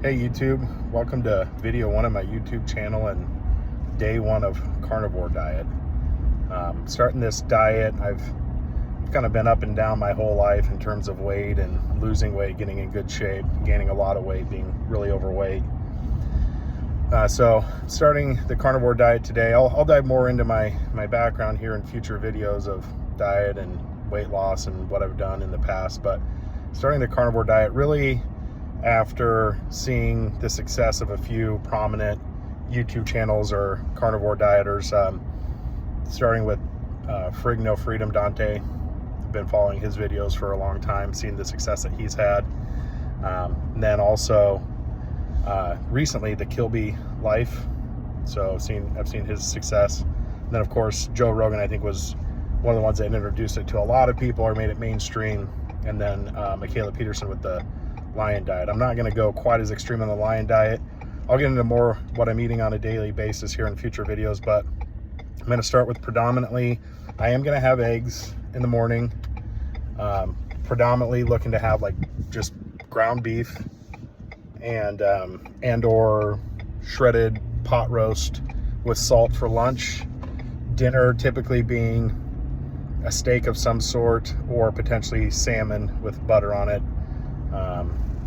Hey YouTube, welcome to video one of my YouTube channel and day one of Carnivore Diet. Starting this diet, I've kind of been up and down my whole life in terms of weight and losing weight, getting in good shape, gaining a lot of weight, being really overweight. So starting the Carnivore Diet today, I'll dive more into my background here in future videos of diet and weight loss and what I've done in the past. But starting the Carnivore Diet really after seeing the success of a few prominent YouTube channels or carnivore dieters, starting with Frig No Freedom Dante. I've been following his videos for a long time, seeing the success that he's had. And then also recently the Kilby Life. So I've seen his success. And then of course Joe Rogan, I think, was one of the ones that introduced it to a lot of people or made it mainstream. And then Michaela Peterson with the Lion Diet. I'm not going to go quite as extreme on the Lion Diet. I'll get into more what I'm eating on a daily basis here in future videos, but I'm going to start with predominantly, I am going to have eggs in the morning. Predominantly looking to have like just ground beef and or shredded pot roast with salt for lunch. Dinner typically being a steak of some sort or potentially salmon with butter on it.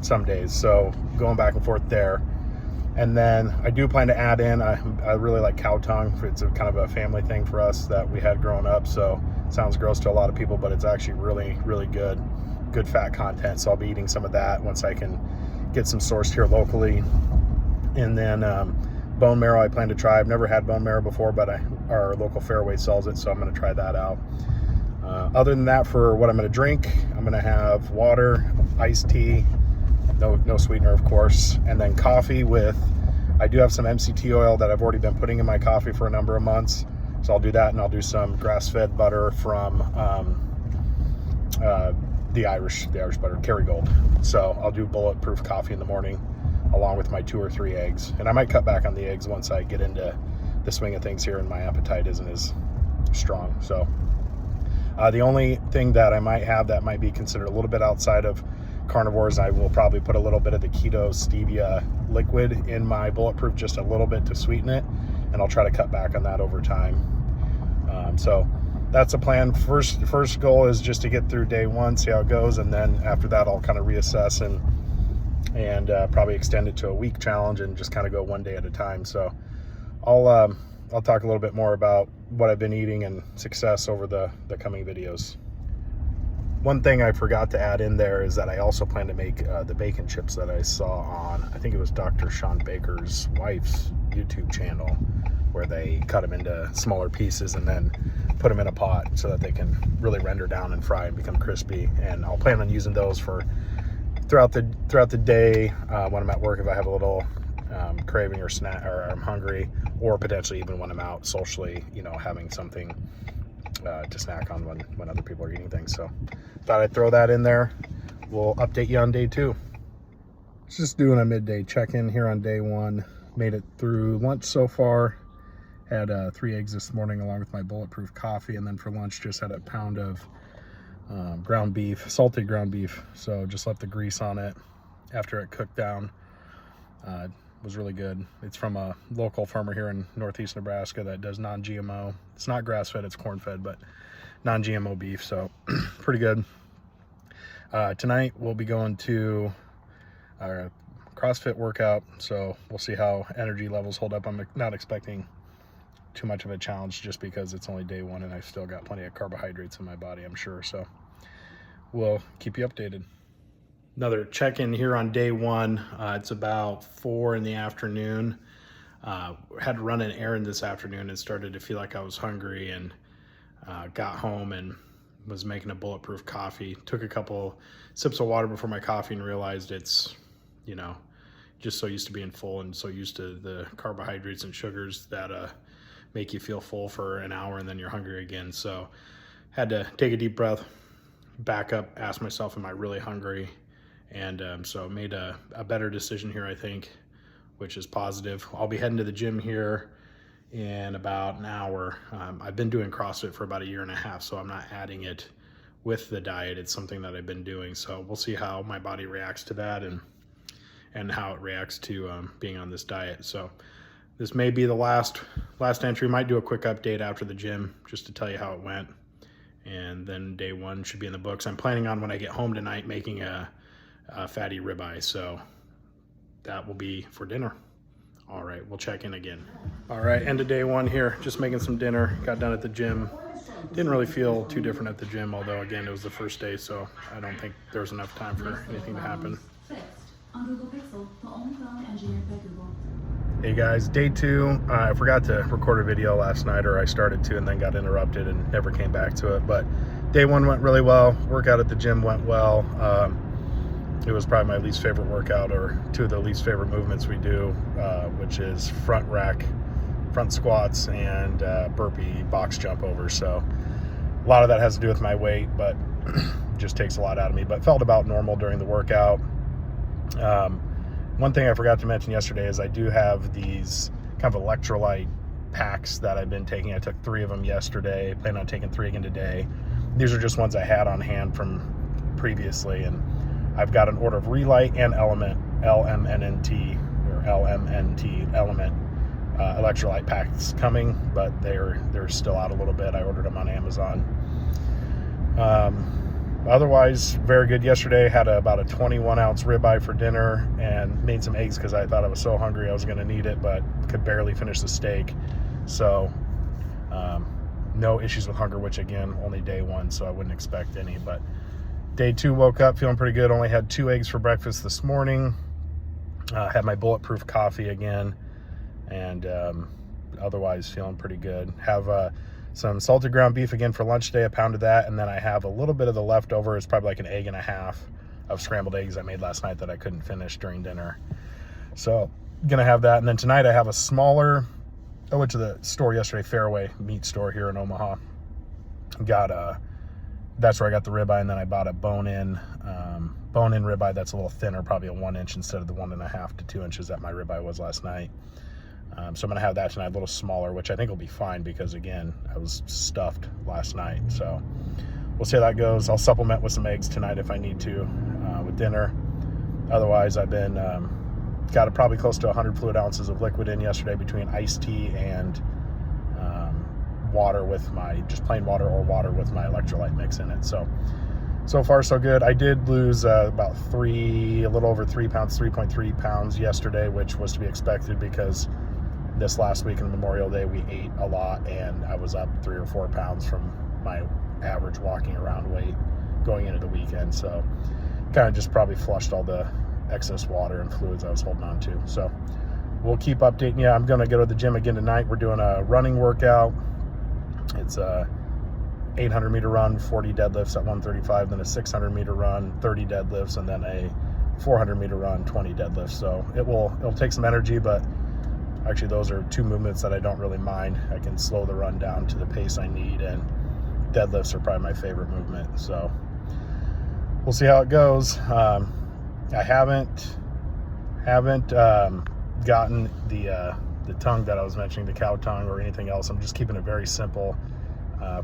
Some days, so going back and forth there. And then I do plan to add in, I really like cow tongue. It's a kind of a family thing for us that we had growing up, so it sounds gross to a lot of people, but it's actually really good fat content. So I'll be eating some of that once I can get some sourced here locally. And then bone marrow I plan to try. I've never had bone marrow before, but our local Fairway sells it, so I'm going to try that out. Other than that, for what I'm going to drink, I'm going to have water, iced tea, no sweetener of course, and then coffee with, I do have some MCT oil that I've already been putting in my coffee for a number of months, so I'll do that, and I'll do some grass-fed butter from the Irish butter, Kerrygold. So I'll do bulletproof coffee in the morning along with my 2 or 3 eggs, and I might cut back on the eggs once I get into the swing of things here and my appetite isn't as strong. So the only thing that I might have that might be considered a little bit outside of carnivores, I will probably put a little bit of the keto stevia liquid in my bulletproof, just a little bit to sweeten it, and I'll try to cut back on that over time. So that's a plan. First goal is just to get through day one, see how it goes, and then after that I'll kind of reassess and probably extend it to a week challenge and just kind of go one day at a time. So I'll talk a little bit more about what I've been eating and success over the coming videos. One thing I forgot to add in there is that I also plan to make the bacon chips that I saw on, I think it was Dr. Sean Baker's wife's YouTube channel, where they cut them into smaller pieces and then put them in a pot so that they can really render down and fry and become crispy. And I'll plan on using those for throughout the day when I'm at work, if I have a little craving or snack, or I'm hungry, or potentially even when I'm out socially, having something to snack on when other people are eating things. So thought I'd throw that in there. We'll update you on day 2. Just doing a midday check-in here on day 1. Made it through lunch so far. Had 3 eggs this morning along with my bulletproof coffee, and then for lunch just had a pound of ground beef, salted ground beef. So just left the grease on it after it cooked down. Was really good. It's from a local farmer here in northeast Nebraska that does non-GMO. It's not grass-fed, it's corn-fed, but non-GMO beef, so pretty good. Tonight we'll be going to our CrossFit workout, so we'll see how energy levels hold up. I'm not expecting too much of a challenge just because it's only day 1 and I've still got plenty of carbohydrates in my body, I'm sure, so we'll keep you updated. Another check-in here on day 1. It's about 4 in the afternoon. Had to run an errand this afternoon and started to feel like I was hungry, and got home and was making a bulletproof coffee. Took a couple sips of water before my coffee and realized it's, just so used to being full and so used to the carbohydrates and sugars that make you feel full for an hour and then you're hungry again. So had to take a deep breath, back up, ask myself, am I really hungry? And so made a better decision here, I think, which is positive. I'll be heading to the gym here in about an hour. I've been doing CrossFit for about 1.5 years, so I'm not adding it with the diet. It's something that I've been doing, so we'll see how my body reacts to that, and and how it reacts to being on this diet. So this may be the last entry. Might do a quick update after the gym just to tell you how it went. And then day 1 should be in the books. I'm planning on, when I get home tonight, making a fatty ribeye. So that will be for dinner. All right, we'll check in again. All right, end of day 1 here. Just making some dinner. Got done at the gym. Didn't really feel too different at the gym, although again, it was the first day, so I don't think there was enough time for anything to happen. Hey guys, day 2. I forgot to record a video last night, or I started to and then got interrupted and never came back to it. But day 1 went really well. Workout at the gym went well. It was probably my least favorite workout, or 2 of the least favorite movements we do, which is front squats and burpee box jump over. So a lot of that has to do with my weight, but just takes a lot out of me. But felt about normal during the workout. One thing I forgot to mention yesterday is I do have these kind of electrolyte packs that I've been taking. I took 3 of them yesterday. Plan on taking 3 again today. These are just ones I had on hand from previously, and I've got an order of Relight and Element, LMNT Element electrolyte packs coming, but they're still out a little bit. I ordered them on Amazon. Otherwise, very good yesterday. Had about a 21-ounce ribeye for dinner and made some eggs because I thought I was so hungry I was going to need it, but could barely finish the steak. So no issues with hunger, which again, only day 1, so I wouldn't expect any. But day 2, woke up feeling pretty good. Only had 2 eggs for breakfast this morning. Had my bulletproof coffee again, and otherwise feeling pretty good. Have some salted ground beef again for lunch today, a pound of that, and then I have a little bit of the leftover. It's probably like an egg and a half of scrambled eggs I made last night that I couldn't finish during dinner. So gonna have that, and then tonight I have a smaller. I went to the store yesterday, Fairway meat store here in Omaha. That's where I got the ribeye, and then I bought a bone-in ribeye that's a little thinner, probably a 1 inch instead of the 1.5 to 2 inches that my ribeye was last night. So I'm gonna have that tonight, a little smaller, which I think will be fine because again, I was stuffed last night. So we'll see how that goes. I'll supplement with some eggs tonight if I need to with dinner. Otherwise, I've been got probably close to 100 fluid ounces of liquid in yesterday between iced tea and water with my just plain water, or water with my electrolyte mix in it. So far so good. I did lose about a little over 3 pounds, 3.3 pounds yesterday, which was to be expected because this last week in Memorial Day we ate a lot, and I was up 3 or 4 pounds from my average walking around weight going into the weekend. So kind of just probably flushed all the excess water and fluids I was holding on to. So we'll keep updating you. I'm going to go to the gym again tonight. We're doing a running workout. It's a 800 meter run, 40 deadlifts at 135, then a 600 meter run, 30 deadlifts, and then a 400 meter run, 20 deadlifts. So it'll take some energy, but actually those are 2 movements that I don't really mind. I can slow the run down to the pace I need, and deadlifts are probably my favorite movement. So we'll see how it goes. I haven't gotten the tongue that I was mentioning, the cow tongue, or anything else. I'm just keeping it very simple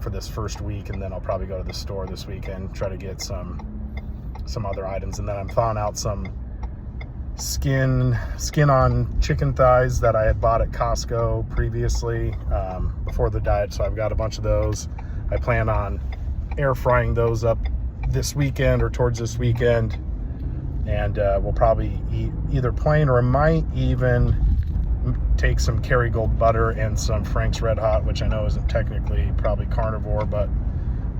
for this first week, and then I'll probably go to the store this weekend, try to get some other items, and then I'm thawing out some skin on chicken thighs that I had bought at Costco previously before the diet. So I've got a bunch of those. I plan on air frying those up this weekend or towards this weekend, and we'll probably eat either plain, or I might even take some Kerrygold butter and some Frank's Red Hot, which I know isn't technically probably carnivore, but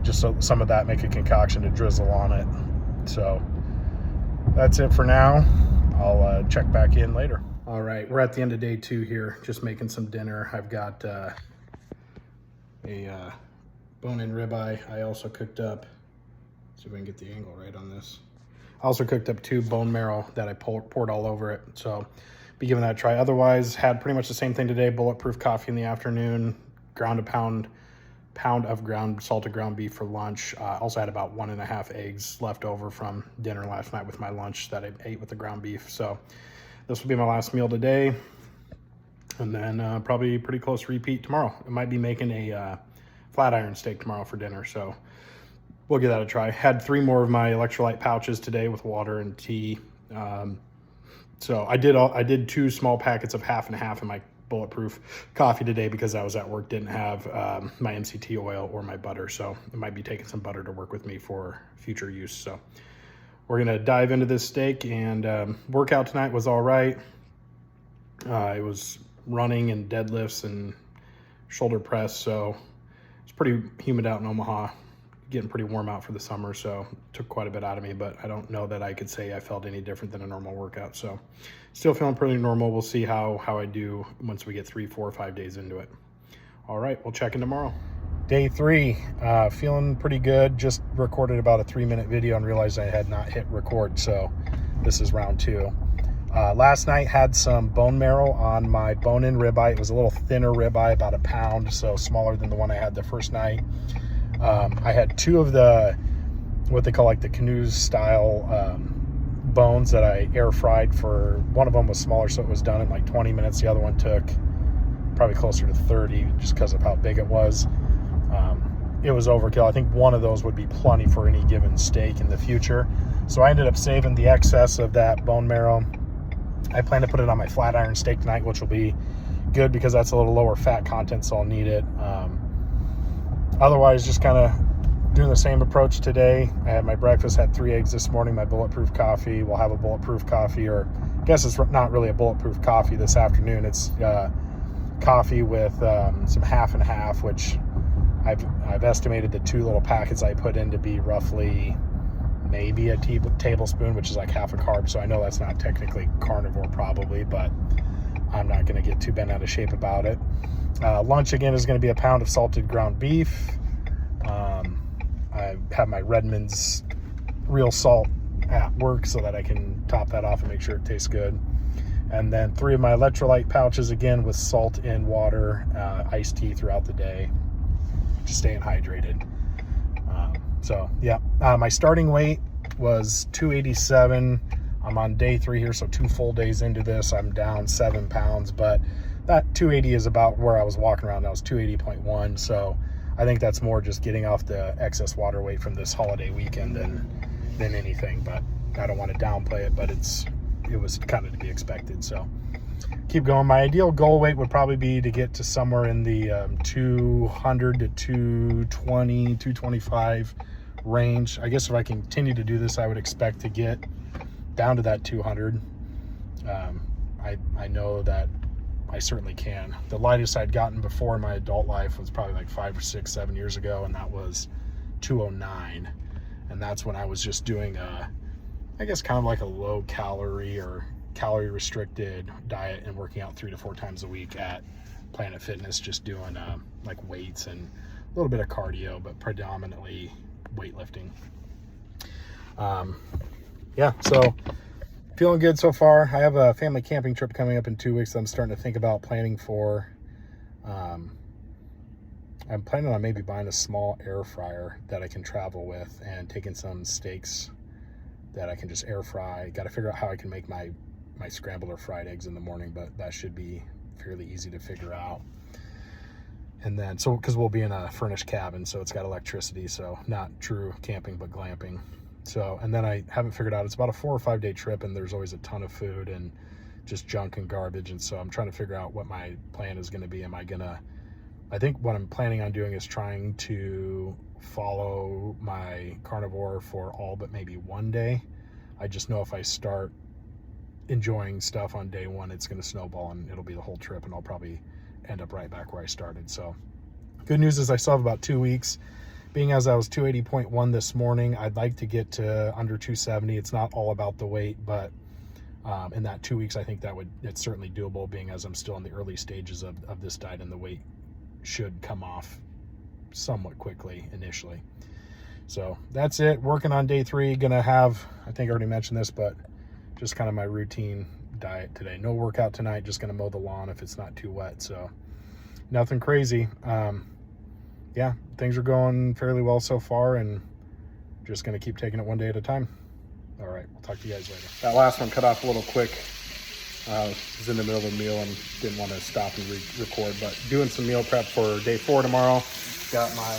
just so some of that, make a concoction to drizzle on it. So that's it for now. I'll check back in later. All right, we're at the end of day 2 here, just making some dinner. I've got a bone-in ribeye. I also cooked up, see if I can get the angle right on this. I also cooked up 2 bone marrow that I poured all over it. So be giving that a try. Otherwise, had pretty much the same thing today. Bulletproof coffee in the afternoon, ground a pound of salted ground beef for lunch. Also had about 1.5 eggs left over from dinner last night with my lunch that I ate with the ground beef. So this will be my last meal today, and then probably pretty close repeat tomorrow. I might be making a flat iron steak tomorrow for dinner, so we'll give that a try. Had 3 more of my electrolyte pouches today with water and tea. So I did 2 small packets of half and half in my bulletproof coffee today because I was at work, didn't have my MCT oil or my butter. So I might be taking some butter to work with me for future use. So we're gonna dive into this steak, and workout tonight was all right. It was running and deadlifts and shoulder press. So it's pretty humid out in Omaha, getting pretty warm out for the summer, so it took quite a bit out of me, but I don't know that I could say I felt any different than a normal workout. So still feeling pretty normal. We'll see how I do once we get 3, 4, 5 days into it. All right, we'll check in tomorrow. Day 3, feeling pretty good. Just recorded about a 3-minute video and realized I had not hit record, so this is round 2. Last night had some bone marrow on my bone-in ribeye. It was a little thinner ribeye, about a pound, so smaller than the one I had the first night. I had 2 of the, what they call like the canoe style bones that I air fried for. One of them was smaller, so it was done in like 20 minutes. The other one took probably closer to 30 just because of how big it was. It was overkill. I think one of those would be plenty for any given steak in the future. So I ended up saving the excess of that bone marrow. I plan to put it on my flat iron steak tonight, which will be good because that's a little lower fat content, so I'll need it. Otherwise, just kind of doing the same approach today. I had my breakfast, had 3 eggs this morning, my bulletproof coffee. We'll have a bulletproof coffee, or I guess it's not really a bulletproof coffee this afternoon. It's coffee with some half and half, which I've estimated the 2 little packets I put in to be roughly maybe a tablespoon, which is like half a carb. So I know that's not technically carnivore probably, but I'm not going to get too bent out of shape about it. Lunch again is going to be a pound of salted ground beef. I have my Redmond's real salt at work so that I can top that off and make sure it tastes good. And then 3 of my electrolyte pouches again with salt and water, iced tea throughout the day, just staying hydrated. So yeah, my starting weight was 287. I'm on day 3 here, so 2 full days into this. I'm down 7 pounds, but that 280 is about where I was walking around. That was 280.1. So I think that's more just getting off the excess water weight from this holiday weekend than anything. But I don't want to downplay it, but it was kind of to be expected. So keep going. My ideal goal weight would probably be to get to somewhere in the 200 to 220, 225 range. I guess if I continue to do this, I would expect to get down to that 200. I know that I certainly can. The lightest I'd gotten before in my adult life was probably like 5 or 6, 7 years ago, and that was 209. And that's when I was just doing I guess kind of like a low calorie or calorie restricted diet and working out 3 to 4 times a week at Planet Fitness, just doing like weights and a little bit of cardio, but predominantly weightlifting. Yeah, so feeling good so far. I have a family camping trip coming up in 2 weeks that I'm starting to think about planning for. I'm planning on maybe buying a small air fryer that I can travel with and taking some steaks that I can just air fry. Got to figure out how I can make my scrambled or fried eggs in the morning, but that should be fairly easy to figure out. And then, so because we'll be in a furnished cabin, so it's got electricity, so not true camping, but glamping. So, and then I haven't figured out, it's about a 4 or 5 day trip, and there's always a ton of food and just junk and garbage. And so I'm trying to figure out what my plan is going to be. I think what I'm planning on doing is trying to follow my carnivore for all but maybe 1 day. I just know if I start enjoying stuff on day 1, it's going to snowball and it'll be the whole trip, and I'll probably end up right back where I started. So good news is I still have about 2 weeks. Being as I was 280.1 this morning, I'd like to get to under 270. It's not all about the weight, but in that 2 weeks, I think it's certainly doable, being as I'm still in the early stages of this diet, and the weight should come off somewhat quickly initially. So that's it. Working on day 3. Gonna have, I think I already mentioned this, but just kind of my routine diet today. No workout tonight, just gonna mow the lawn if it's not too wet. So nothing crazy. Yeah, things are going fairly well so far, and just gonna keep taking it 1 day at a time. All right, we'll talk to you guys later. That last one cut off a little quick. Was in the middle of a meal and didn't want to stop and record, but doing some meal prep for day 4 tomorrow. Got my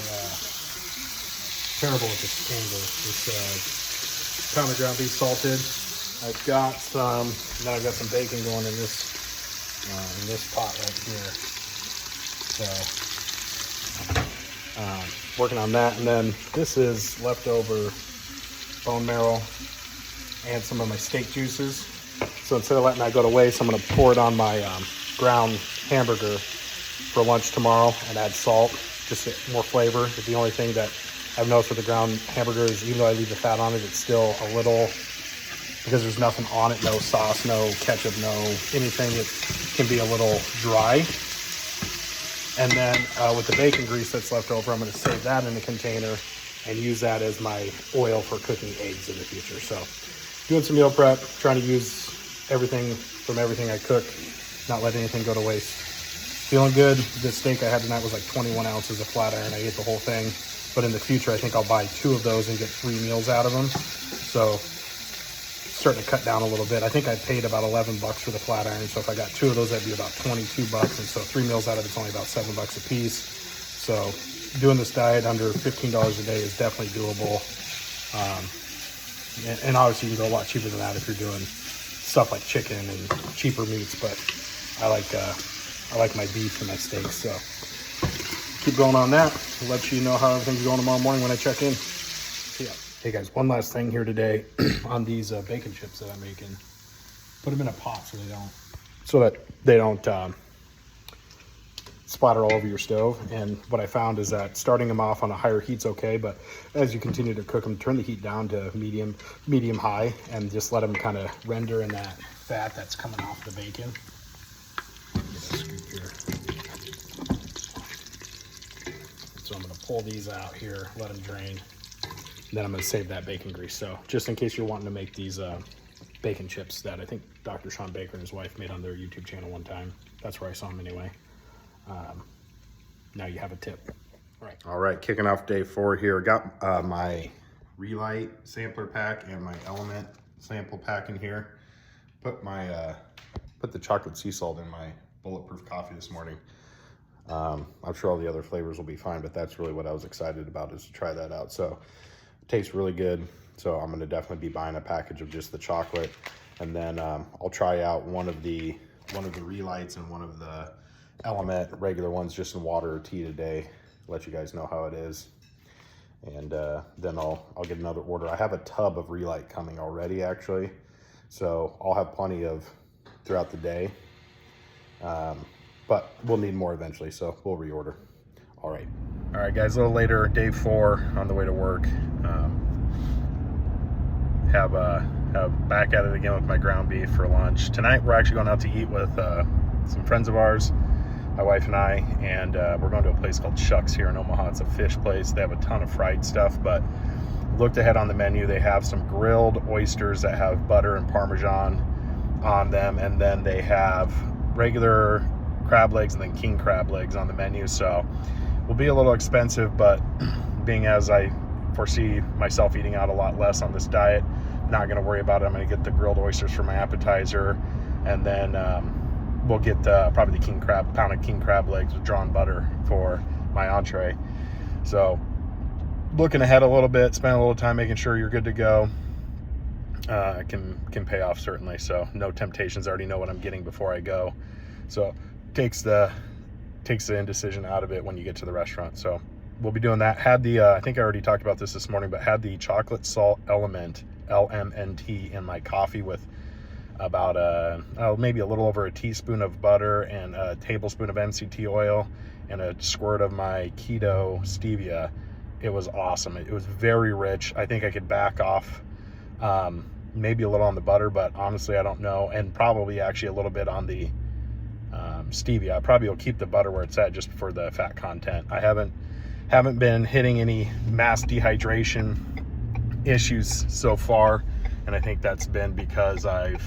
terrible with this angle. This pound of ground beef salted. I've got some, now I've got some bacon going in this pot right here. So, working on that. And then this is leftover bone marrow and some of my steak juices. So instead of letting that go to waste, I'm going to pour it on my ground hamburger for lunch tomorrow and add salt, just to get more flavor. But the only thing that I've noticed with the ground hamburger is even though I leave the fat on it, it's still a little, because there's nothing on it, no sauce, no ketchup, no anything, it can be a little dry. And then with the bacon grease that's left over, I'm going to save that in a container and use that as my oil for cooking eggs in the future. So doing some meal prep, trying to use everything from everything I cook, not let anything go to waste. Feeling good. The steak I had tonight was like 21 ounces of flat iron. I ate the whole thing. But in the future, I think I'll buy 2 of those and get 3 meals out of them. So starting to cut down a little bit. I think I paid about $11 for the flat iron. So if I got 2 of those, that'd be about $22. And so 3 meals out of it's only about $7 a piece. So doing this diet under $15 a day is definitely doable. And obviously you can go a lot cheaper than that if you're doing stuff like chicken and cheaper meats. But I like my beef and my steaks. So keep going on that. I'll let you know how everything's going tomorrow morning when I check in. See ya. Hey guys, one last thing here today on these bacon chips that I'm making. Put them in a pot so that they don't splatter all over your stove. And what I found is that starting them off on a higher heat's okay, but as you continue to cook them, turn the heat down to medium high, and just let them kind of render in that fat that's coming off the bacon. Get a scoop here. So I'm going to pull these out here, let them drain. Then I'm going to save that bacon grease. So just in case you're wanting to make these bacon chips that I think Dr. Sean Baker and his wife made on their YouTube channel one time. That's where I saw them anyway. Now you have a tip. All right, kicking off day 4 here. Got my Relight sampler pack and my Element sample pack in here. Put the chocolate sea salt in my bulletproof coffee this morning. I'm sure all the other flavors will be fine, but that's really what I was excited about, is to try that out. So it tastes really good. So I'm going to definitely be buying a package of just the chocolate, and then I'll try out one of the Relights and one of the Element regular ones just in water or tea today. Let you guys know how it is, and then I'll get another order. I have a tub of Relight coming already, actually, so I'll have plenty of throughout the day. But we'll need more eventually, so we'll reorder. All right, guys, a little later, day 4, on the way to work. Have back at it again with my ground beef for lunch. Tonight, we're actually going out to eat with some friends of ours, my wife and I, and we're going to a place called Shucks here in Omaha. It's a fish place. They have a ton of fried stuff, but looked ahead on the menu. They have some grilled oysters that have butter and Parmesan on them, and then they have regular crab legs and then king crab legs on the menu. So will be a little expensive, but being as I foresee myself eating out a lot less on this diet, not going to worry about it. I'm going to get the grilled oysters for my appetizer, and then we'll get probably the pounded king crab legs with drawn butter for my entree. So looking ahead a little bit, spend a little time making sure you're good to go. Can pay off, certainly. So no temptations. I already know what I'm getting before I go. So takes the indecision out of it when you get to the restaurant. So we'll be doing that. Had the I think I already talked about this morning, but had the chocolate salt Element, LMNT, in my coffee with about maybe a little over a teaspoon of butter and a tablespoon of MCT oil and a squirt of my keto stevia. It was awesome. It was very rich. I think I could back off maybe a little on the butter, but honestly I don't know, and probably actually a little bit on the stevia. I probably will keep the butter where it's at just for the fat content. I haven't been hitting any mass dehydration issues so far, and I think that's been because I've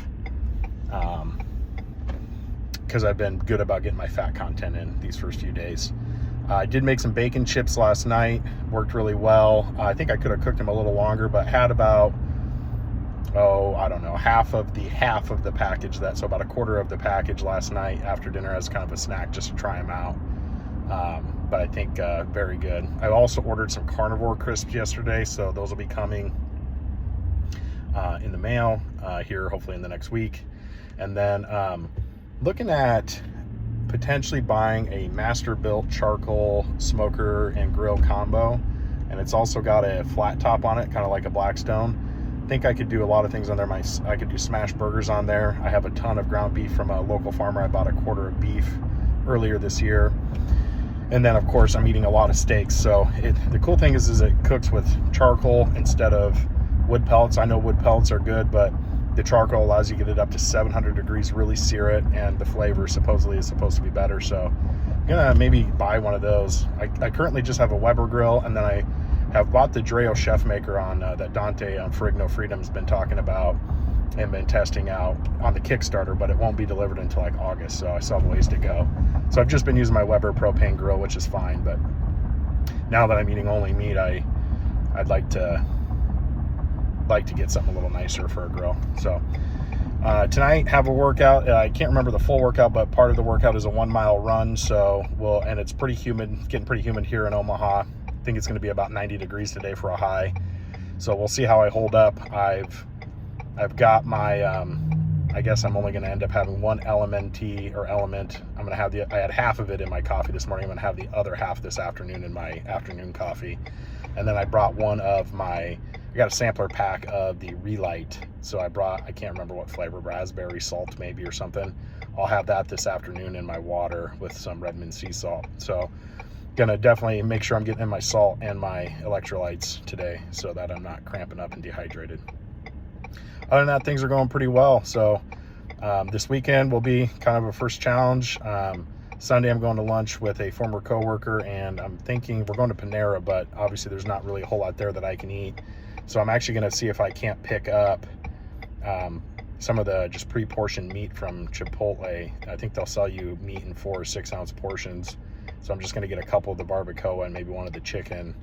been good about getting my fat content in these first few days. I did make some bacon chips last night, worked really well. I think I could have cooked them a little longer, but had about I don't know, half of the package, so about a quarter of the package last night after dinner as kind of a snack just to try them out. But I think very good. I also ordered some carnivore crisps yesterday, so those will be coming. in the mail here, hopefully in the next week. And then looking at potentially buying a master-built charcoal smoker and grill combo, and it's also got a flat top on it, kind of like a Blackstone. I think I could do a lot of things on there. I could do smash burgers on there. I have a ton of ground beef from a local farmer. I bought a quarter of beef earlier this year. And then, of course, I'm eating a lot of steaks. So the cool thing is it cooks with charcoal instead of wood pellets. I know wood pellets are good, but the charcoal allows you to get it up to 700 degrees, really sear it, and the flavor supposedly is supposed to be better. So I'm gonna maybe buy one of those. I currently just have a Weber grill, and then I have bought the Dreo Chef Maker on that Dante on Frigno Freedom's been talking about and been testing out on the Kickstarter, but it won't be delivered until like August, so I still have a ways to go. So I've just been using my Weber propane grill, which is fine, but now that I'm eating only meat, I'd like to get something a little nicer for a grill. So tonight have a workout. I can't remember the full workout, but part of the workout is a 1 mile run. So and it's pretty humid, getting pretty humid here in Omaha. I think it's going to be about 90 degrees today for a high. So we'll see how I hold up. I've got my, I guess I'm only going to end up having one LMNT or element. I'm going to have I had half of it in my coffee this morning. I'm going to have the other half this afternoon in my afternoon coffee. And then I brought one of I got a sampler pack of the Relight. So I can't remember what flavor, raspberry salt maybe or something. I'll have that this afternoon in my water with some Redmond sea salt. So gonna definitely make sure I'm getting in my salt and my electrolytes today so that I'm not cramping up and dehydrated. Other than that, things are going pretty well. So this weekend will be kind of a first challenge. Sunday, I'm going to lunch with a former coworker, and I'm thinking we're going to Panera, but obviously there's not really a whole lot there that I can eat. So I'm actually going to see if I can't pick up some of the just pre-portioned meat from Chipotle. I think they'll sell you meat in 4 or 6 ounce portions. So I'm just going to get a couple of the barbacoa and maybe one of the chicken,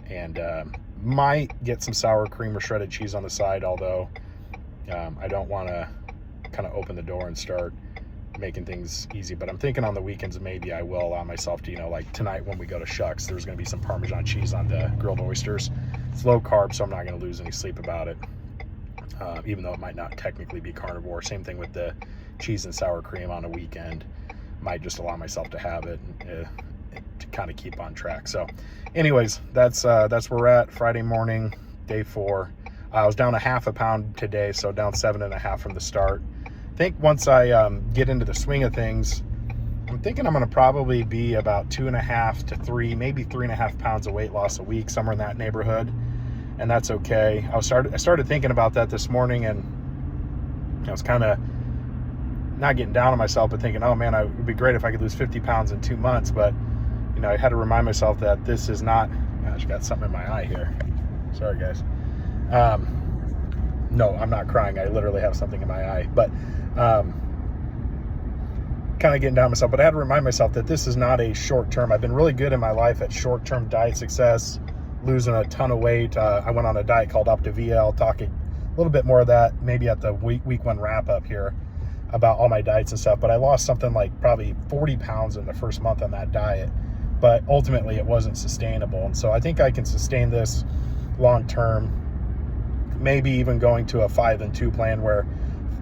and might get some sour cream or shredded cheese on the side, although I don't want to kind of open the door and start making things easy. But I'm thinking on the weekends maybe I will allow myself to, like tonight when we go to Shucks, there's going to be some Parmesan cheese on the grilled oysters. It's low carb, so I'm not going to lose any sleep about it, even though it might not technically be carnivore. Same thing with the cheese and sour cream on a weekend. Might just allow myself to have it to kind of keep on track. So anyways, that's where we're at. Friday morning, day 4. I was down a half a pound today, so down 7.5 from the start. I think once I get into the swing of things, I'm thinking I'm going to probably be about 2.5 to 3, maybe 3.5 pounds of weight loss a week, somewhere in that neighborhood, and that's okay. I started thinking about that this morning, and I was kind of not getting down on myself, but thinking, oh man, it would be great if I could lose 50 pounds in 2 months. But I had to remind myself that this is not. Gosh, I got something in my eye here. Sorry, guys. No, I'm not crying. I literally have something in my eye, but kind of getting down on myself. But I had to remind myself that this is not a short term. I've been really good in my life at short term diet success, losing a ton of weight. I went on a diet called Optavia. I'll talk a little bit more of that maybe at the week 1 wrap up here about all my diets and stuff. But I lost something like probably 40 pounds in the first month on that diet, but ultimately it wasn't sustainable. And so I think I can sustain this long term, maybe even going to a 5 and 2 plan where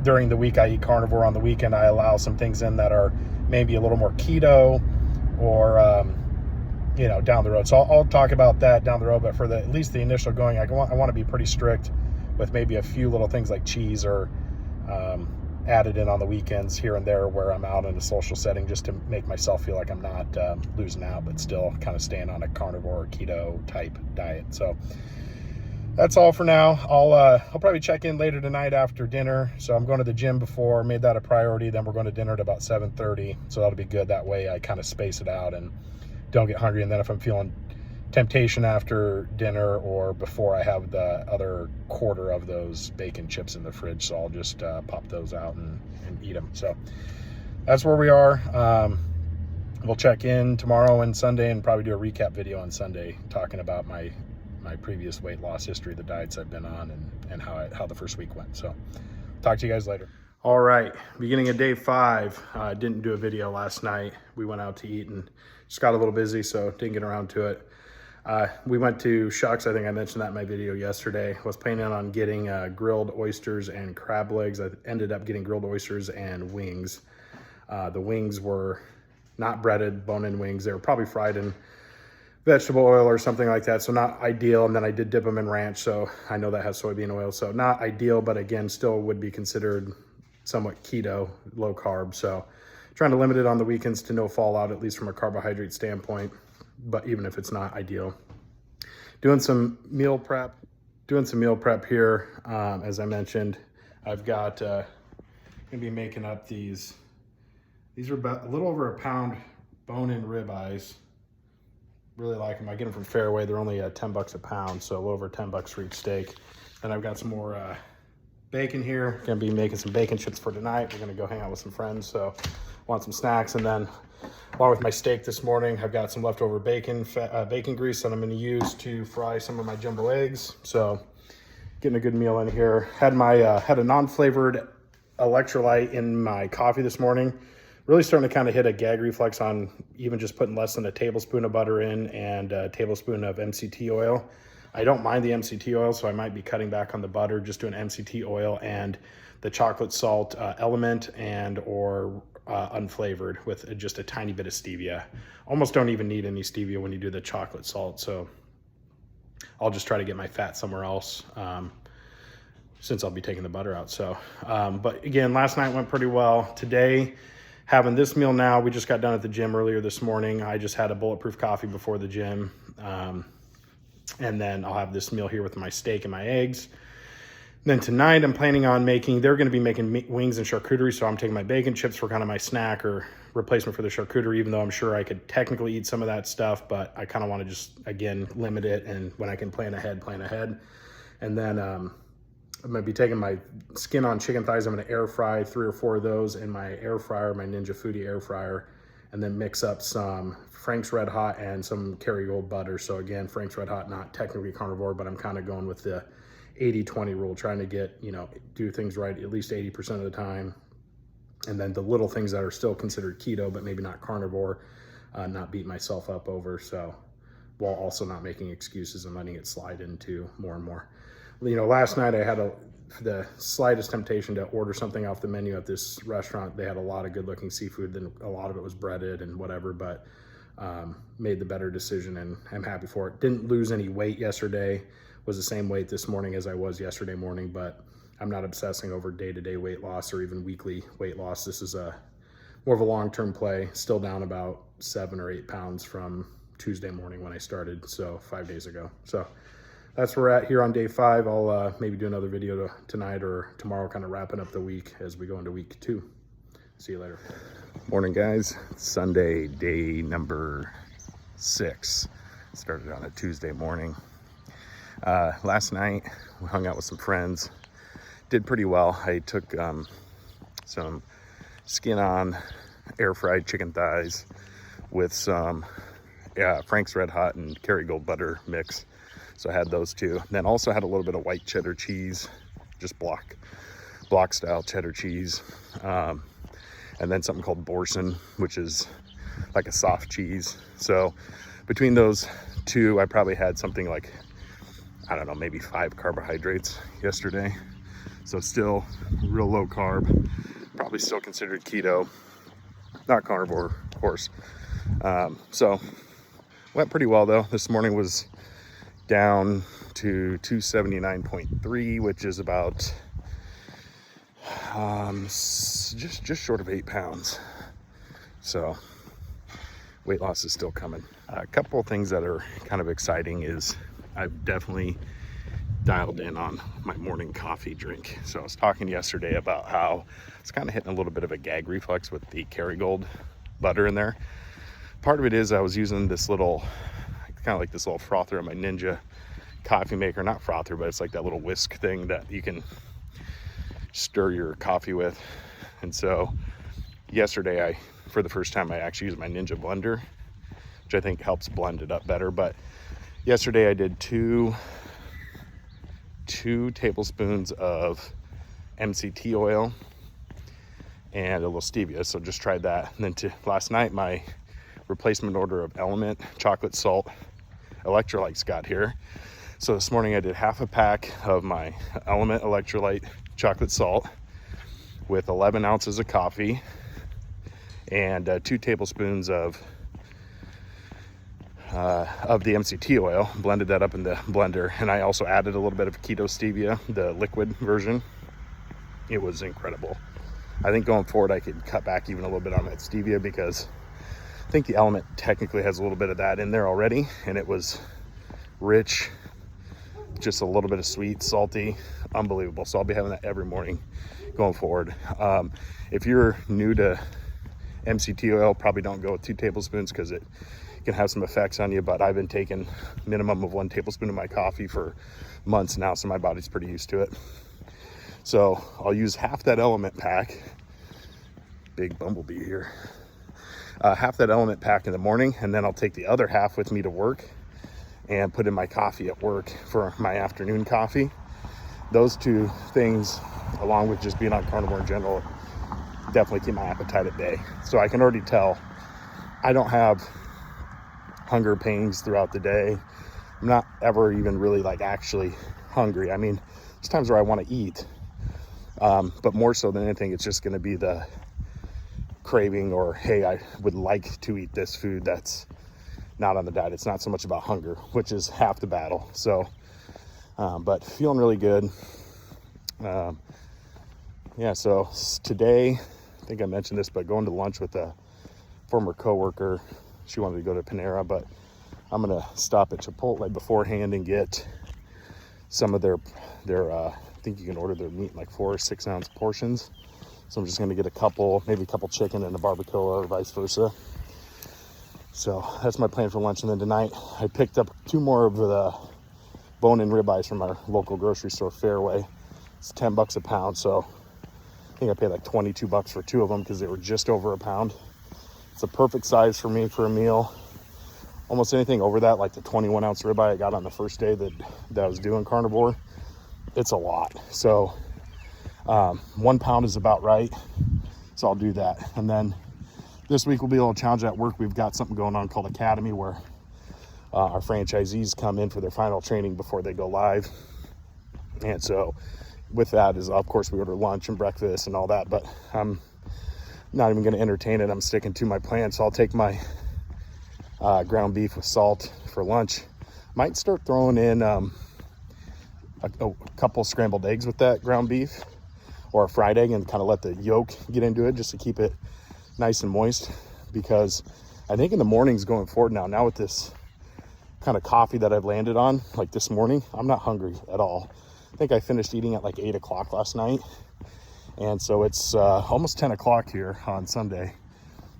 during the week I eat carnivore, on the weekend I allow some things in that are maybe a little more keto or down the road. So I'll talk about that down the road, but for at least the initial going, I want to be pretty strict with maybe a few little things like cheese or added in on the weekends here and there where I'm out in a social setting, just to make myself feel like I'm not losing out, but still kind of staying on a carnivore or keto type diet. So that's all for now. I'll probably check in later tonight after dinner. So I'm going to the gym before, made that a priority. Then we're going to dinner at about 7:30. So that'll be good. That way I kind of space it out and don't get hungry. And then if I'm feeling temptation after dinner or before, I have the other quarter of those bacon chips in the fridge. So I'll just pop those out and eat them. So that's where we are. We'll check in tomorrow and Sunday and probably do a recap video on Sunday talking about my previous weight loss history, the diets I've been on, and how the first week went. So talk to you guys later. All right, beginning of day 5. I didn't do a video last night. We went out to eat and just got a little busy, so didn't get around to it. We went to Shucks. I think I mentioned that in my video yesterday. I was planning on getting grilled oysters and crab legs. I ended up getting grilled oysters and wings. The wings were not breaded, bone-in wings. They were probably fried in vegetable oil or something like that, so not ideal. And then I did dip them in ranch, so I know that has soybean oil, so not ideal, but again, still would be considered somewhat keto, low carb. So trying to limit it on the weekends to no fallout, at least from a carbohydrate standpoint, but even if it's not ideal. Doing some meal prep here. As I mentioned, I've got, gonna be making up these are about a little over a pound bone-in ribeyes. Really like them. I get them from Fairway. They're only 10 bucks a pound, so a little over 10 bucks for each steak. Then I've got some more bacon here. Gonna be making some bacon chips for tonight. We're gonna go hang out with some friends, so want some snacks. And then along with my steak this morning, I've got some leftover bacon grease that I'm gonna use to fry some of my jumbo eggs. So getting a good meal in here. Had a non-flavored electrolyte in my coffee this morning. Really starting to kind of hit a gag reflex on even just putting less than a tablespoon of butter in and a tablespoon of MCT oil. I don't mind the MCT oil, so I might be cutting back on the butter, just doing MCT oil and the chocolate salt element and or unflavored with just a tiny bit of stevia. Almost don't even need any stevia when you do the chocolate salt, so I'll just try to get my fat somewhere else since I'll be taking the butter out. So, but again, last night went pretty well. Today, having this meal now, we just got done at the gym earlier this morning. I just had a bulletproof coffee before the gym. And then I'll have this meal here with my steak and my eggs. Then tonight I'm planning on they're gonna be making wings and charcuterie. So I'm taking my bacon chips for kind of my snack or replacement for the charcuterie, even though I'm sure I could technically eat some of that stuff, but I kind of want to just, again, limit it. And when I can plan ahead. And then, I'm gonna be taking my skin on chicken thighs. I'm gonna air fry 3 or 4 of those in my air fryer, my Ninja Foodie air fryer, and then mix up some Frank's Red Hot and some Kerrygold butter. So again, Frank's Red Hot, not technically carnivore, but I'm kind of going with the 80-20 rule, trying to get, do things right at least 80% of the time. And then the little things that are still considered keto, but maybe not carnivore, not beat myself up over. So while also not making excuses and letting it slide into more and more. Last night I had the slightest temptation to order something off the menu at this restaurant. They had a lot of good looking seafood, then a lot of it was breaded and whatever, but made the better decision and I'm happy for it. Didn't lose any weight yesterday, was the same weight this morning as I was yesterday morning, but I'm not obsessing over day-to-day weight loss or even weekly weight loss. This is more of a long-term play, still down about 7 or 8 pounds from Tuesday morning when I started, so 5 days ago. So that's where we're at here on day 5. I'll maybe do another video tonight or tomorrow, kind of wrapping up the week as we go into week 2. See you later. Morning, guys. Sunday, day number 6. Started on a Tuesday morning. Last night, we hung out with some friends. Did pretty well. I took some skin on air fried chicken thighs with some Frank's Red Hot and Kerrygold butter mix. So I had those 2. Then also had a little bit of white cheddar cheese, just block style cheddar cheese. And then something called Boursin, which is like a soft cheese. So between those 2, I probably had something like, I don't know, maybe 5 carbohydrates yesterday. So still real low carb, probably still considered keto, not carnivore, of course. So went pretty well though. This morning was down to 279.3, which is about just short of 8 pounds. So weight loss is still coming. A couple of things that are kind of exciting is I've definitely dialed in on my morning coffee drink. So I was talking yesterday about how it's kind of hitting a little bit of a gag reflex with the Kerrygold butter in there. Part of it is I was using this little, kind of like this little frother in my Ninja coffee maker. Not frother, but it's like that little whisk thing that you can stir your coffee with. And so yesterday, for the first time, I actually used my Ninja blender, which I think helps blend it up better. But yesterday I did two tablespoons of MCT oil and a little stevia. So just tried that. And then last night, my replacement order of Element chocolate salt electrolytes got here. So this morning I did half a pack of my Element electrolyte chocolate salt with 11 ounces of coffee and 2 tablespoons of the MCT oil, blended that up in the blender. And I also added a little bit of keto stevia, the liquid version. It was incredible. I think going forward I could cut back even a little bit on that stevia, because I think the Element technically has a little bit of that in there already, and it was rich, just a little bit of sweet, salty, unbelievable. So I'll be having that every morning going forward. If you're new to MCT oil, probably don't go with 2 tablespoons because it can have some effects on you, but I've been taking minimum of 1 tablespoon of my coffee for months now, so my body's pretty used to it. So I'll use half that Element pack. Big bumblebee here. Half that Element pack in the morning, and then I'll take the other half with me to work and put in my coffee at work for my afternoon coffee. Those 2 things, along with just being on carnivore in general, definitely keep my appetite at bay. So I can already tell I don't have hunger pains throughout the day. I'm not ever even really like actually hungry. I mean, there's times where I want to eat, but more so than anything, it's just going to be the craving, or hey, I would like to eat this food that's not on the diet. It's not so much about hunger, which is half the battle. So but feeling really good. Yeah, so today, I think I mentioned this, but going to lunch with a former coworker. She wanted to go to Panera, but I'm gonna stop at Chipotle beforehand and get some of their I think you can order their meat in like 4 or 6 ounce portions. So I'm just gonna get a couple, maybe a couple chicken and a barbacoa, or vice versa. So that's my plan for lunch. And then tonight I picked up 2 more of the bone-in ribeyes from our local grocery store, Fairway. It's $10 a pound, so I think I paid like $22 for 2 of them because they were just over a pound. It's a perfect size for me for a meal. Almost anything over that, like the 21 ounce ribeye I got on the first day that I was doing carnivore, it's a lot. So 1 pound is about right. So I'll do that. And then this week will be a little challenge at work. We've got something going on called Academy, where our franchisees come in for their final training before they go live. And so with that is, of course, we order lunch and breakfast and all that, but I'm not even going to entertain it. I'm sticking to my plan. So I'll take my ground beef with salt for lunch. Might start throwing in a couple scrambled eggs with that ground beef, or a fried egg, and kind of let the yolk get into it just to keep it nice and moist. Because I think in the mornings going forward now with this kind of coffee that I've landed on, like this morning, I'm not hungry at all. I think I finished eating at like 8 o'clock last night. And so it's almost 10 o'clock here on Sunday,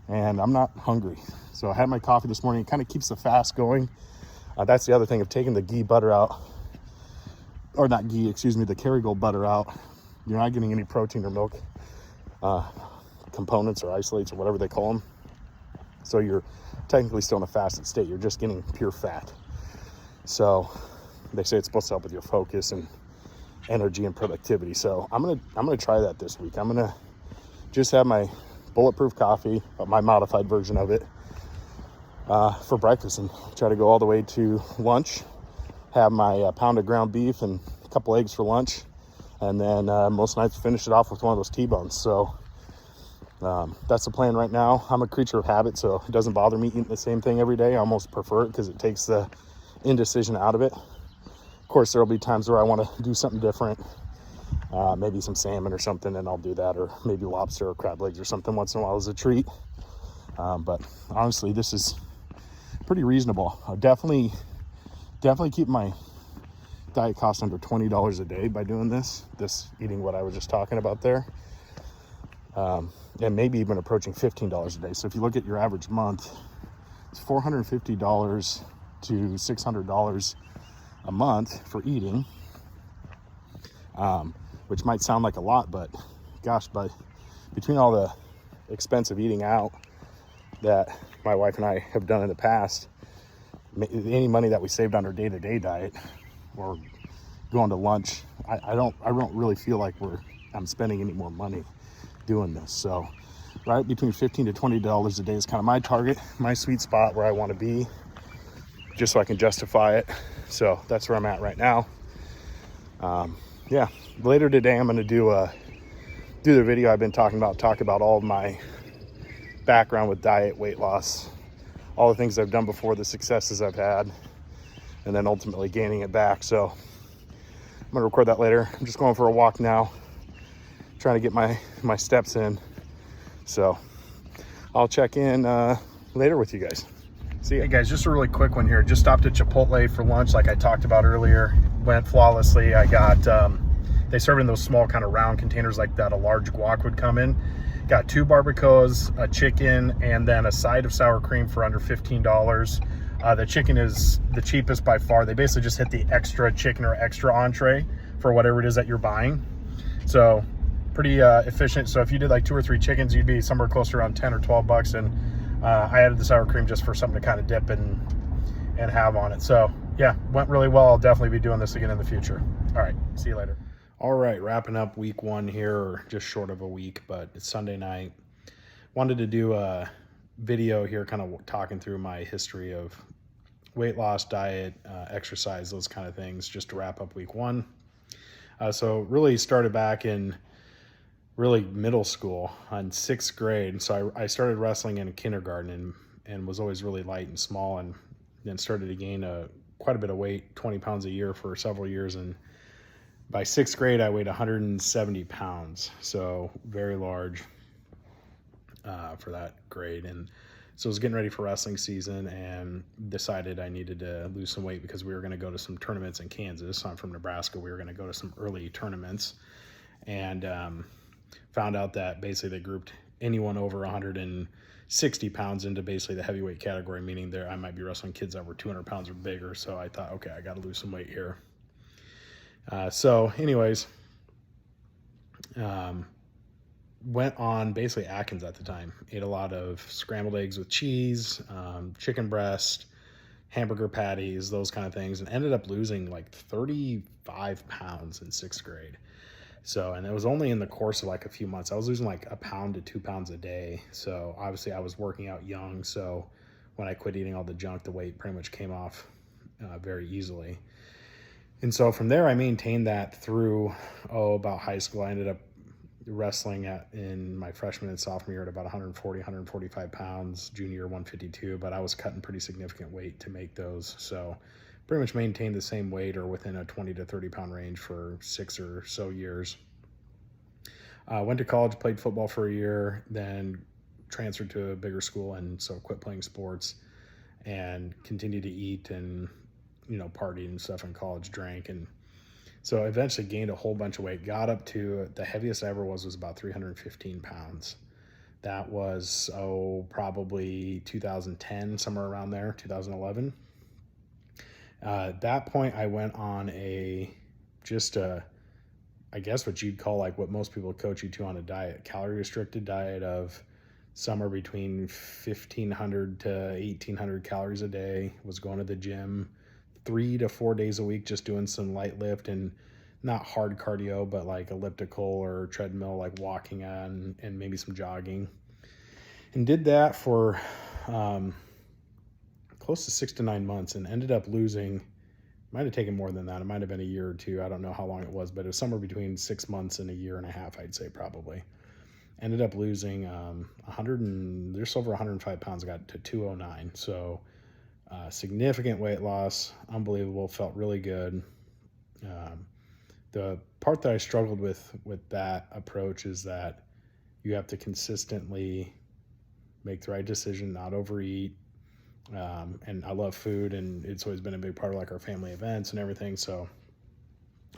and I'm not hungry. So I had my coffee this morning. It kind of keeps the fast going. That's the other thing of taking the ghee butter out, or not ghee, excuse me, the Kerrygold butter out. You're not getting any protein or milk components or isolates or whatever they call them. So you're technically still in a fasted state. You're just getting pure fat. So they say it's supposed to help with your focus and energy and productivity. So I'm gonna try that this week. I'm gonna just have my bulletproof coffee, my modified version of it, for breakfast, and try to go all the way to lunch. Have my pound of ground beef and a couple eggs for lunch, and then most nights finish it off with one of those T-bones. So that's the plan right now. I'm a creature of habit, so it doesn't bother me eating the same thing every day. I almost prefer it because it takes the indecision out of it. Of course, there will be times where I want to do something different, maybe some salmon or something, and I'll do that, or maybe lobster or crab legs or something once in a while as a treat. But honestly, this is pretty reasonable. I'll definitely keep my diet cost under $20 a day by doing this eating what I was just talking about there, and maybe even approaching $15 a day. So if you look at your average month, it's $450 to $600 a month for eating, which might sound like a lot, but gosh, but between all the expensive eating out that my wife and I have done in the past, any money that we saved on our day-to-day diet or going to lunch, I don't really feel like I'm spending any more money doing this. So right between $15 to $20 a day is kind of my target, my sweet spot where I want to be. just so I can justify it. So that's where I'm at right now. Yeah, later today I'm going to do the video I've been talking about, talk about all of my background with diet, weight loss, all the things I've done before, the successes I've had, and then ultimately gaining it back. So I'm gonna record that later. I'm just going for a walk now, trying to get my steps in. So I'll check in later with you guys. See ya. Hey guys, just a really quick one here. Just stopped at Chipotle for lunch like I talked about earlier. Went flawlessly. I got, they serve in those small kind of round containers like that a large guac would come in. Got 2 barbacoas, a chicken, and then a side of sour cream for under $15. The chicken is the cheapest by far. They basically just hit the extra chicken or extra entree for whatever it is that you're buying. So pretty efficient. So if you did like 2 or 3 chickens, you'd be somewhere close to around 10 or 12 bucks. And I added the sour cream just for something to kind of dip and have on it. So yeah, went really well. I'll definitely be doing this again in the future. All right, see you later. All right, wrapping up week 1 here, or just short of a week, but it's Sunday night. Wanted to do a video here kind of talking through my history of weight loss, diet, exercise, those kind of things, just to wrap up week 1. So really started back in really middle school on 6th grade. So I started wrestling in kindergarten and was always really light and small, and then started to gain quite a bit of weight, 20 pounds a year for several years. And by 6th grade, I weighed 170 pounds. So very large for that grade. And so I was getting ready for wrestling season and decided I needed to lose some weight because we were going to go to some tournaments in Kansas. I'm from Nebraska. We were going to go to some early tournaments, and found out that basically they grouped anyone over 160 pounds into basically the heavyweight category, meaning there I might be wrestling kids that were 200 pounds or bigger. So I thought, okay, I got to lose some weight here. So anyways, went on basically Atkins at the time. Ate a lot of scrambled eggs with cheese, chicken breast, hamburger patties, those kind of things, and ended up losing like 35 pounds in 6th grade. So, and it was only in the course of like a few months. I was losing like 1 pound to 2 pounds a day. So obviously I was working out young. So when I quit eating all the junk, the weight pretty much came off very easily. And so from there, I maintained that through, about high school. I ended up wrestling in my freshman and sophomore year at about 140, 145 pounds, junior year 152, but I was cutting pretty significant weight to make those. So pretty much maintained the same weight or within a 20 to 30 pound range for 6 or so years. Went to college, played football for a year, then transferred to a bigger school, and so quit playing sports and continued to eat and, partied and stuff in college, drank. And so I eventually gained a whole bunch of weight, got up to the heaviest I ever was about 315 pounds. That was, probably 2010, somewhere around there, 2011. At that point, I went on I guess what you'd call like what most people coach you to on a diet, calorie restricted diet of somewhere between 1,500 to 1,800 calories a day. Was going to the gym 3 to 4 days a week, just doing some light lift and not hard cardio, but like elliptical or treadmill, like walking on, and maybe some jogging. And did that for close to 6 to 9 months, and ended up losing, might have taken more than that. It might have been a year or two. I don't know how long it was, but it was somewhere between 6 months and a year and a half, I'd say probably. Ended up losing just over 105 pounds. I got to 209. So significant weight loss, unbelievable, felt really good. The part that I struggled with that approach is that you have to consistently make the right decision, not overeat. And I love food, and it's always been a big part of like our family events and everything. So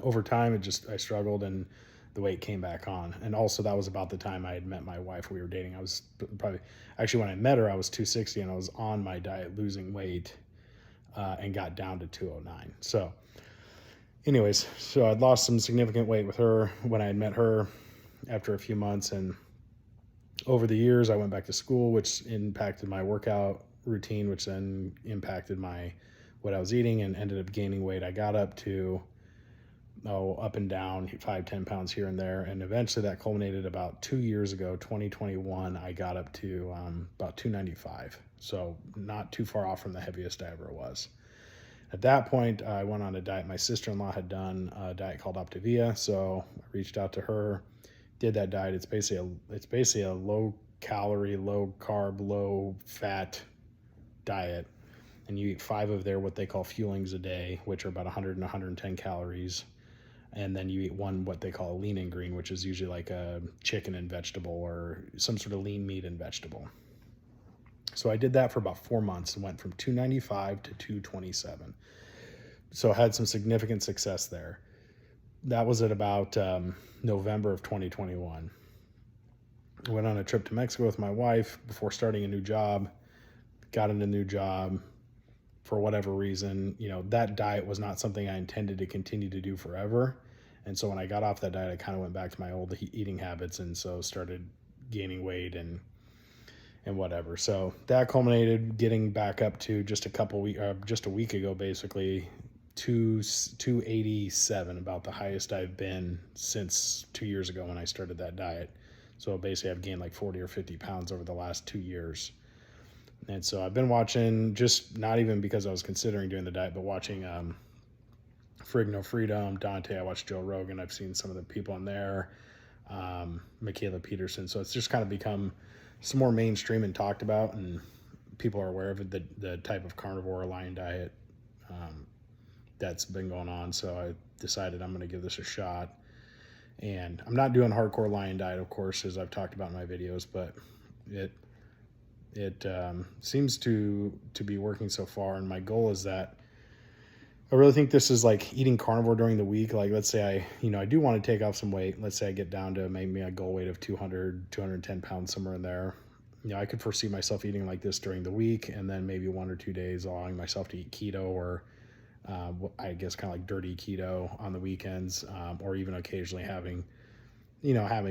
over time, I struggled, and the weight came back on. And also that was about the time I had met my wife. We were dating. I was actually, when I met her, I was 260, and I was on my diet, losing weight, and got down to 209. So anyways, so I'd lost some significant weight with her when I had met her after a few months. And over the years, I went back to school, which impacted my workout routine, which then impacted what I was eating, and ended up gaining weight. I got up to up and down 5-10 pounds here and there, and eventually that culminated about 2 years ago, 2021. I got up to about 295, so not too far off from the heaviest I ever was. At that point, I went on a diet. My sister-in-law had done a diet called Optavia, so I reached out to her, did that diet. It's basically a low calorie, low carb, low fat diet, and you eat 5 of their what they call fuelings a day, which are about 100 and 110 calories. And then you eat one what they call a lean and green, which is usually like a chicken and vegetable or some sort of lean meat and vegetable. So I did that for about 4 months and went from 295 to 227. So I had some significant success there. That was at about November of 2021. I went on a trip to Mexico with my wife before starting a new job, got in a new job. For whatever reason, that diet was not something I intended to continue to do forever. And so when I got off that diet, I kind of went back to my old eating habits, and so started gaining weight and whatever. So that culminated getting back up to just a week ago, basically 287, about the highest I've been since 2 years ago when I started that diet. So basically I've gained like 40 or 50 pounds over the last 2 years. And so I've been watching, just not even because I was considering doing the diet, but watching Frig No Freedom, Dante. I watched Joe Rogan. I've seen some of the people on there, Michaela Peterson. So it's just kind of become some more mainstream and talked about, and people are aware of it, the type of carnivore lion diet that's been going on. So I decided I'm going to give this a shot. And I'm not doing hardcore lion diet, of course, as I've talked about in my videos, but it seems to be working so far. And my goal is that I really think this is like eating carnivore during the week. Like, let's say I do want to take off some weight. Let's say I get down to maybe a goal weight of 200, 210 pounds, somewhere in there. I could foresee myself eating like this during the week, and then maybe 1 or 2 days allowing myself to eat keto, or I guess kind of like dirty keto on the weekends, or even occasionally having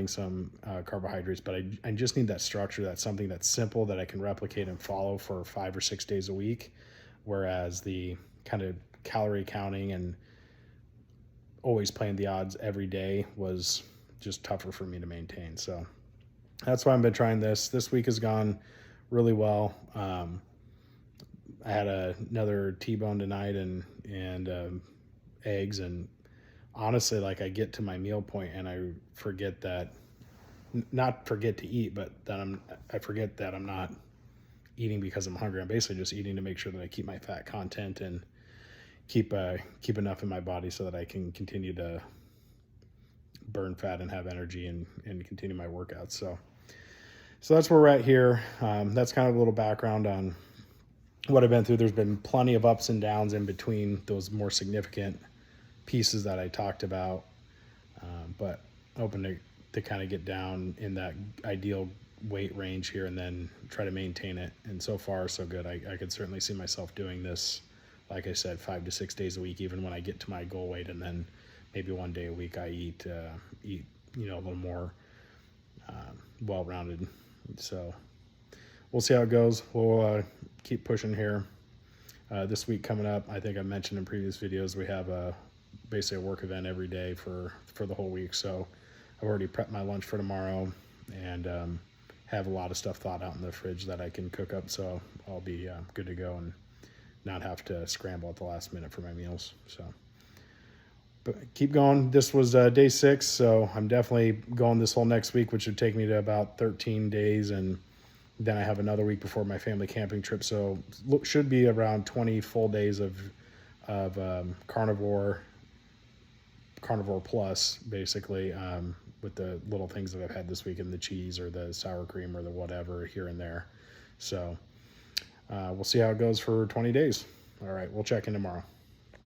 some carbohydrates. But I just need that structure. That's something that's simple that I can replicate and follow for 5 or 6 days a week. Whereas the kind of calorie counting and always playing the odds every day was just tougher for me to maintain. So that's why I've been trying this. This week has gone really well. I had another T-bone tonight and eggs, and honestly, like, I get to my meal point and I forget not forget to eat, but I forget that I'm not eating because I'm hungry. I'm basically just eating to make sure that I keep my fat content and keep enough in my body so that I can continue to burn fat and have energy and continue my workouts. So that's where we're at here. That's kind of a little background on what I've been through. There's been plenty of ups and downs in between those more significant pieces that I talked about, but hoping to kind of get down in that ideal weight range here and then try to maintain it. And so far so good. I could certainly see myself doing this, like I said, 5 to 6 days a week, even when I get to my goal weight, and then maybe 1 day a week I eat a little more well-rounded. So we'll see how it goes. We'll keep pushing here. This week coming up, I think I mentioned in previous videos, we have basically a work event every day for the whole week. So I've already prepped my lunch for tomorrow, and have a lot of stuff thawed out in the fridge that I can cook up. So I'll be good to go and not have to scramble at the last minute for my meals. So, but keep going. This was day 6, so I'm definitely going this whole next week, which would take me to about 13 days, and then I have another week before my family camping trip. So should be around 20 full days of carnivore plus, basically, with the little things that I've had this week, and the cheese or the sour cream or the whatever here and there. So we'll see how it goes for 20 days. All right, we'll check in tomorrow.